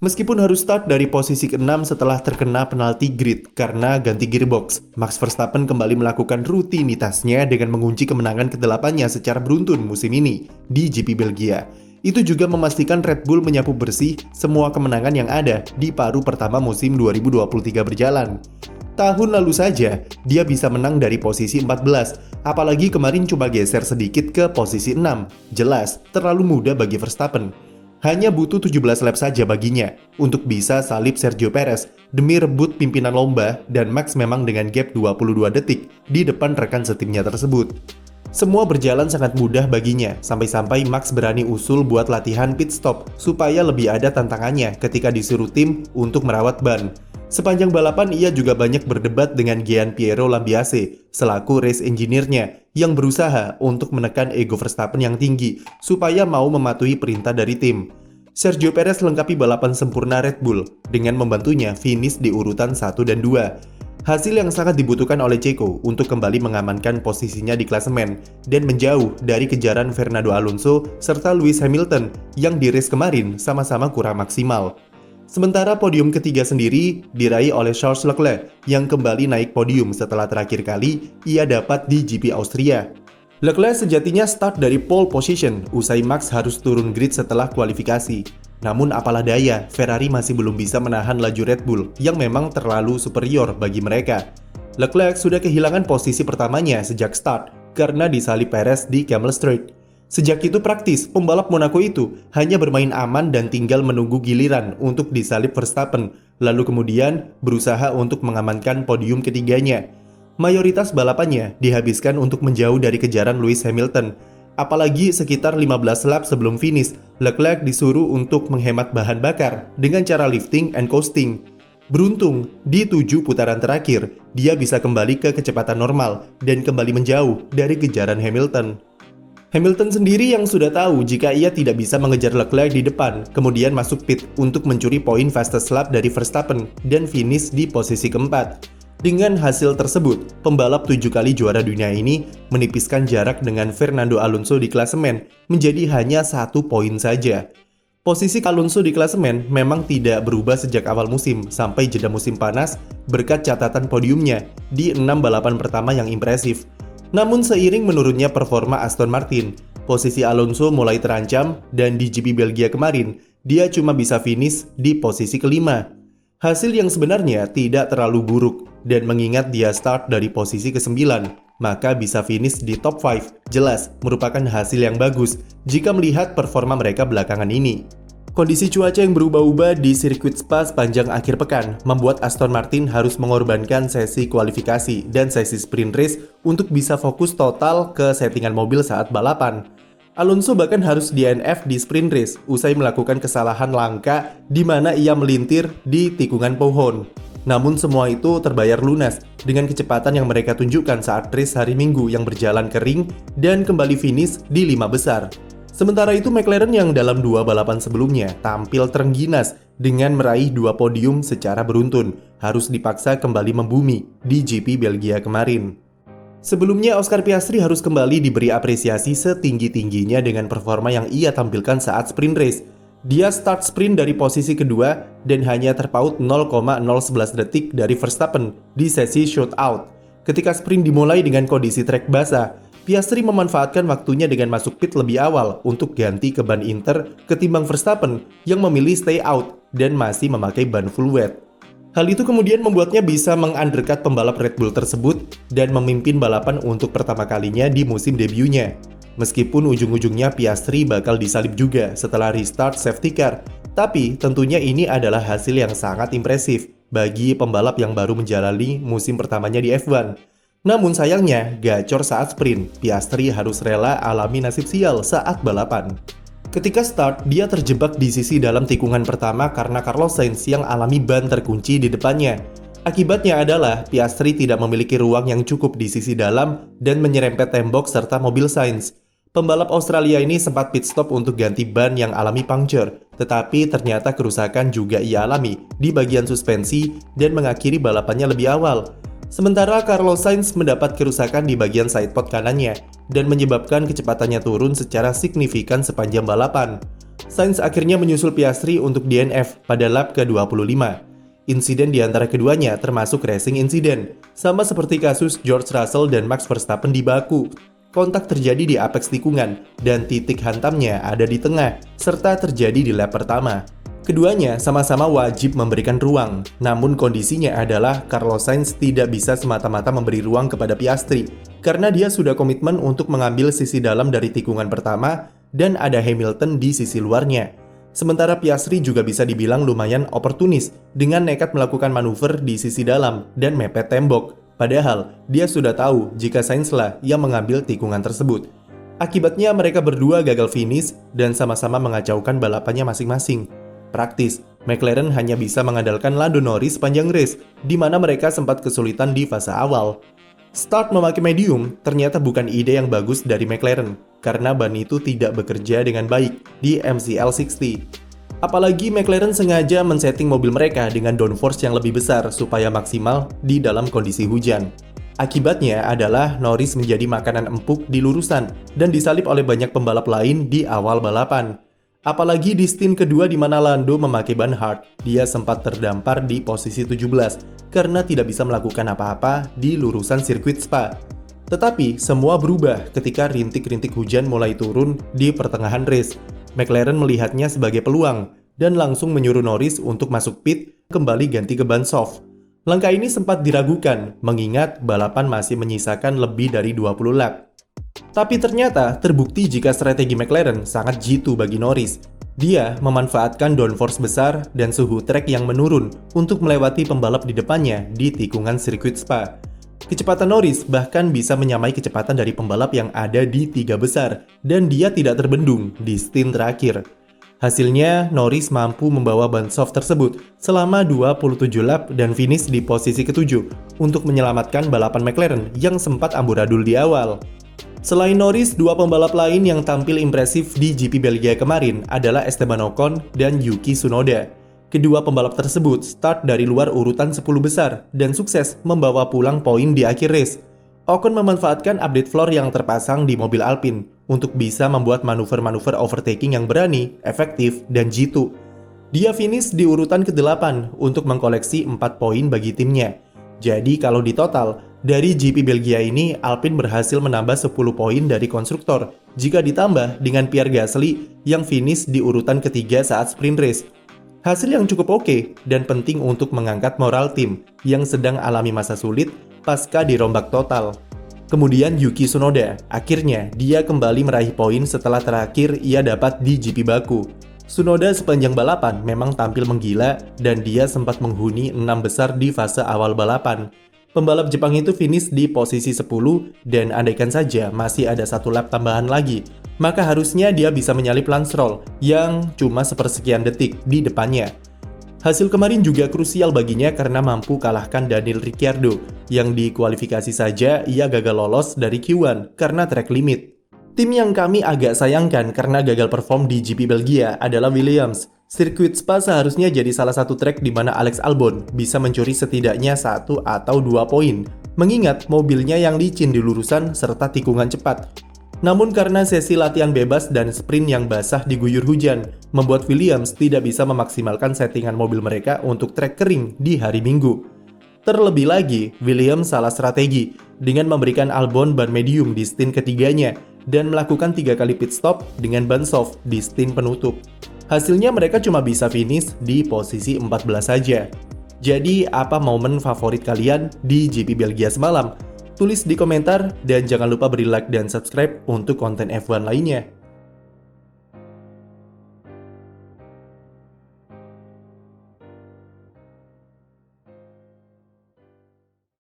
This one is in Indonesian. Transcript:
Meskipun harus start dari posisi ke-6 setelah terkena penalti grid karena ganti gearbox, Max Verstappen kembali melakukan rutinitasnya dengan mengunci kemenangan ke-8-nya secara beruntun musim ini di GP Belgia. Itu juga memastikan Red Bull menyapu bersih semua kemenangan yang ada di paruh pertama musim 2023 berjalan. Tahun lalu saja, dia bisa menang dari posisi 14, apalagi kemarin coba geser sedikit ke posisi 6. Jelas, terlalu mudah bagi Verstappen. Hanya butuh 17 lap saja baginya untuk bisa salib Sergio Perez demi rebut pimpinan lomba, dan Max memang dengan gap 22 detik di depan rekan setimnya tersebut. Semua berjalan sangat mudah baginya, sampai-sampai Max berani usul buat latihan pit stop supaya lebih ada tantangannya ketika disuruh tim untuk merawat ban. Sepanjang balapan ia juga banyak berdebat dengan Gian Piero Lambiase selaku race engineer-nya yang berusaha untuk menekan ego Verstappen yang tinggi supaya mau mematuhi perintah dari tim. Sergio Perez lengkapi balapan sempurna Red Bull dengan membantunya finish di urutan 1 dan 2. Hasil yang sangat dibutuhkan oleh Checo untuk kembali mengamankan posisinya di klasemen dan menjauh dari kejaran Fernando Alonso serta Lewis Hamilton yang di race kemarin sama-sama kurang maksimal. Sementara podium ketiga sendiri diraih oleh Charles Leclerc yang kembali naik podium setelah terakhir kali ia dapat di GP Austria. Leclerc sejatinya start dari pole position usai Max harus turun grid setelah kualifikasi. Namun apalah daya, Ferrari masih belum bisa menahan laju Red Bull yang memang terlalu superior bagi mereka. Leclerc sudah kehilangan posisi pertamanya sejak start karena disalip Perez di Camel Straight. Sejak itu praktis, pembalap Monaco itu hanya bermain aman dan tinggal menunggu giliran untuk disalip Verstappen, lalu kemudian berusaha untuk mengamankan podium ketiganya. Mayoritas balapannya dihabiskan untuk menjauh dari kejaran Lewis Hamilton. Apalagi sekitar 15 lap sebelum finish, Leclerc disuruh untuk menghemat bahan bakar dengan cara lifting and coasting. Beruntung, di 7 putaran terakhir, dia bisa kembali ke kecepatan normal dan kembali menjauh dari kejaran Hamilton. Hamilton sendiri yang sudah tahu jika ia tidak bisa mengejar Leclerc di depan, kemudian masuk pit untuk mencuri poin fastest lap dari Verstappen dan finish di posisi keempat. Dengan hasil tersebut, pembalap 7 kali juara dunia ini menipiskan jarak dengan Fernando Alonso di klasemen menjadi hanya 1 poin saja. Posisi Alonso di klasemen memang tidak berubah sejak awal musim sampai jeda musim panas berkat catatan podiumnya di 6 balapan pertama yang impresif. Namun seiring menurunnya performa Aston Martin, posisi Alonso mulai terancam dan di GP Belgia kemarin, dia cuma bisa finish di posisi kelima. Hasil yang sebenarnya tidak terlalu buruk, dan mengingat dia start dari posisi ke-9, maka bisa finish di top 5, jelas merupakan hasil yang bagus jika melihat performa mereka belakangan ini. Kondisi cuaca yang berubah-ubah di sirkuit Spa sepanjang akhir pekan membuat Aston Martin harus mengorbankan sesi kualifikasi dan sesi sprint race untuk bisa fokus total ke settingan mobil saat balapan. Alonso bahkan harus DNF di sprint race usai melakukan kesalahan langka di mana ia melintir di tikungan pohon. Namun semua itu terbayar lunas dengan kecepatan yang mereka tunjukkan saat race hari Minggu yang berjalan kering dan kembali finish di 5 besar. Sementara itu McLaren yang dalam 2 balapan sebelumnya tampil terengginas dengan meraih 2 podium secara beruntun harus dipaksa kembali membumi di GP Belgia kemarin. Sebelumnya Oscar Piastri harus kembali diberi apresiasi setinggi-tingginya dengan performa yang ia tampilkan saat sprint race. Dia start sprint dari posisi kedua dan hanya terpaut 0,011 detik dari Verstappen di sesi shootout. Ketika sprint dimulai dengan kondisi trek basah, Piastri memanfaatkan waktunya dengan masuk pit lebih awal untuk ganti ke ban inter ketimbang Verstappen yang memilih stay out dan masih memakai ban full wet. Hal itu kemudian membuatnya bisa meng-undercut pembalap Red Bull tersebut dan memimpin balapan untuk pertama kalinya di musim debutnya. Meskipun ujung-ujungnya Piastri bakal disalip juga setelah restart safety car, tapi tentunya ini adalah hasil yang sangat impresif bagi pembalap yang baru menjalani musim pertamanya di F1. Namun sayangnya, gacor saat sprint, Piastri harus rela alami nasib sial saat balapan. Ketika start, dia terjebak di sisi dalam tikungan pertama karena Carlos Sainz yang alami ban terkunci di depannya. Akibatnya adalah Piastri tidak memiliki ruang yang cukup di sisi dalam dan menyerempet tembok serta mobil Sainz. Pembalap Australia ini sempat pit stop untuk ganti ban yang alami puncture, tetapi ternyata kerusakan juga ia alami di bagian suspensi dan mengakhiri balapannya lebih awal. Sementara Carlos Sainz mendapat kerusakan di bagian sidepod kanannya dan menyebabkan kecepatannya turun secara signifikan sepanjang balapan. Sainz akhirnya menyusul Piastri untuk DNF pada lap ke-25. Insiden di antara keduanya termasuk racing incident, sama seperti kasus George Russell dan Max Verstappen di Baku. Kontak terjadi di apex tikungan, dan titik hantamnya ada di tengah, serta terjadi di lap pertama. Keduanya sama-sama wajib memberikan ruang, namun kondisinya adalah Carlos Sainz tidak bisa semata-mata memberi ruang kepada Piastri, karena dia sudah komitmen untuk mengambil sisi dalam dari tikungan pertama, dan ada Hamilton di sisi luarnya. Sementara Piastri juga bisa dibilang lumayan oportunis dengan nekat melakukan manuver di sisi dalam dan mepet tembok. Padahal, dia sudah tahu jika Sainz lah yang mengambil tikungan tersebut. Akibatnya mereka berdua gagal finish dan sama-sama mengacaukan balapannya masing-masing. Praktis, McLaren hanya bisa mengandalkan Lando Norris sepanjang race, di mana mereka sempat kesulitan di fase awal. Start memakai medium ternyata bukan ide yang bagus dari McLaren, karena ban itu tidak bekerja dengan baik di MCL60. Apalagi McLaren sengaja men-setting mobil mereka dengan downforce yang lebih besar supaya maksimal di dalam kondisi hujan. Akibatnya adalah Norris menjadi makanan empuk di lurusan dan disalip oleh banyak pembalap lain di awal balapan. Apalagi di stint kedua di mana Lando memakai ban hard, dia sempat terdampar di posisi 17 karena tidak bisa melakukan apa-apa di lurusan sirkuit Spa. Tetapi semua berubah ketika rintik-rintik hujan mulai turun di pertengahan race. McLaren melihatnya sebagai peluang dan langsung menyuruh Norris untuk masuk pit kembali ganti ke ban soft. Langkah ini sempat diragukan mengingat balapan masih menyisakan lebih dari 20 lap. Tapi ternyata terbukti jika strategi McLaren sangat jitu bagi Norris. Dia memanfaatkan downforce besar dan suhu trek yang menurun untuk melewati pembalap di depannya di tikungan sirkuit Spa. Kecepatan Norris bahkan bisa menyamai kecepatan dari pembalap yang ada di tiga besar, dan dia tidak terbendung di stint terakhir. Hasilnya, Norris mampu membawa ban soft tersebut selama 27 lap dan finish di posisi ke-7 untuk menyelamatkan balapan McLaren yang sempat amburadul di awal. Selain Norris, dua pembalap lain yang tampil impresif di GP Belgia kemarin adalah Esteban Ocon dan Yuki Tsunoda. Kedua pembalap tersebut start dari luar urutan 10 besar dan sukses membawa pulang poin di akhir race. Ocon memanfaatkan update floor yang terpasang di mobil Alpine untuk bisa membuat manuver-manuver overtaking yang berani, efektif, dan jitu. Dia finish di urutan ke-8 untuk mengkoleksi 4 poin bagi timnya. Jadi kalau di total, dari GP Belgia ini, Alpine berhasil menambah 10 poin dari konstruktor, jika ditambah dengan Pierre Gasly yang finish di urutan ketiga saat sprint race. Hasil yang cukup oke dan penting untuk mengangkat moral tim yang sedang alami masa sulit pasca dirombak total. Kemudian Yuki Tsunoda, akhirnya dia kembali meraih poin setelah terakhir ia dapat di GP Baku. Tsunoda sepanjang balapan memang tampil menggila dan dia sempat menghuni 6 besar di fase awal balapan. Pembalap Jepang itu finish di posisi 10 dan andaikan saja masih ada satu lap tambahan lagi, maka harusnya dia bisa menyalip Lance Stroll yang cuma sepersekian detik di depannya. Hasil kemarin juga krusial baginya karena mampu kalahkan Daniel Ricciardo yang di kualifikasi saja ia gagal lolos dari Q1 karena track limit. Tim yang kami agak sayangkan karena gagal perform di GP Belgia adalah Williams. Sirkuit Spa seharusnya jadi salah satu trek di mana Alex Albon bisa mencuri setidaknya 1 atau 2 poin, mengingat mobilnya yang licin di lurusan serta tikungan cepat. Namun karena sesi latihan bebas dan sprint yang basah diguyur hujan, membuat Williams tidak bisa memaksimalkan settingan mobil mereka untuk trek kering di hari Minggu. Terlebih lagi, Williams salah strategi dengan memberikan Albon ban medium di stint ketiganya dan melakukan 3 kali pit stop dengan ban soft di stint penutup. Hasilnya mereka cuma bisa finish di posisi 14 saja. Jadi apa momen favorit kalian di GP Belgia semalam? Tulis di komentar dan jangan lupa beri like dan subscribe untuk konten F1 lainnya.